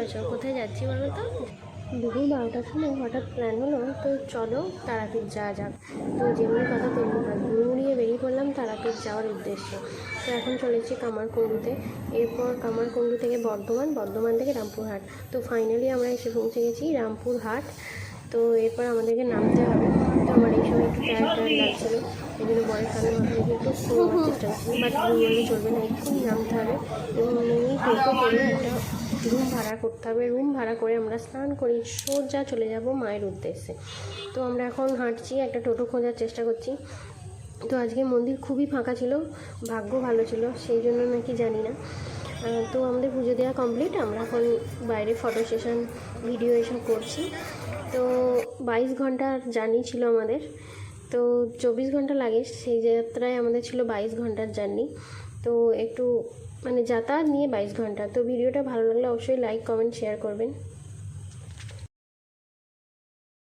করেছো? কোথায় যাচ্ছি বলো তো? দুপুর 12টার সময় হঠাৎ প্ল্যান হলো, তো চলো তারাপীঠ যাওয়া যাক। তো যেমনি কথা তেমনি কাজ, ঘুরিয়ে বেরিয়ে পড়লাম তারাপীঠ যাওয়ার উদ্দেশ্যে। তো এখন চলেছি কামারকুণ্ডুতে, এরপর কামারকুণ্ডু থেকে বর্ধমান থেকে রামপুরহাট। তো ফাইনালি আমরা এসে পৌঁছে গেছি রামপুরহাট। তো এরপর আমাদেরকে নামতে হবে। তো আমার এই সময় একটু টায়ার্ড লাগছিলো, এই জন্য বরের কানের মাথা রেখে একটু ঘুমানোর চেষ্টা করছি, বাট ঘুমোলে চলবে না, এক্ষুনি নামতে হবে এবং নেমেই টোটো করে একটা রুম ভাড়া করতে হবে। রুম ভাড়া করে আমরা স্নান করি সোজা চলে যাব মায়ের উদ্দেশ্যে। তো আমরা এখন হাঁটছি, একটা টোটো খোঁজার চেষ্টা করছি। তো আজকে মন্দির খুবই ফাঁকা ছিল, ভাগ্য ভালো ছিল সেই জন্য নাকি জানি না। তো আমাদের পুজো দেওয়া কমপ্লিট, আমরা এখন বাইরে ফটো সেশন ভিডিও এসব করছি। তো 22 ঘন্টার জার্নি ছিল আমাদের, তো 24 ঘন্টা লাগে, সেই যাত্রায় আমাদের ছিল 22 ঘন্টার জার্নি। তো একটু মানে যাতায়াত নিয়ে 22 ঘন্টা। তো ভিডিওটা ভালো লাগলে অবশ্যই লাইক কমেন্ট শেয়ার করবেন।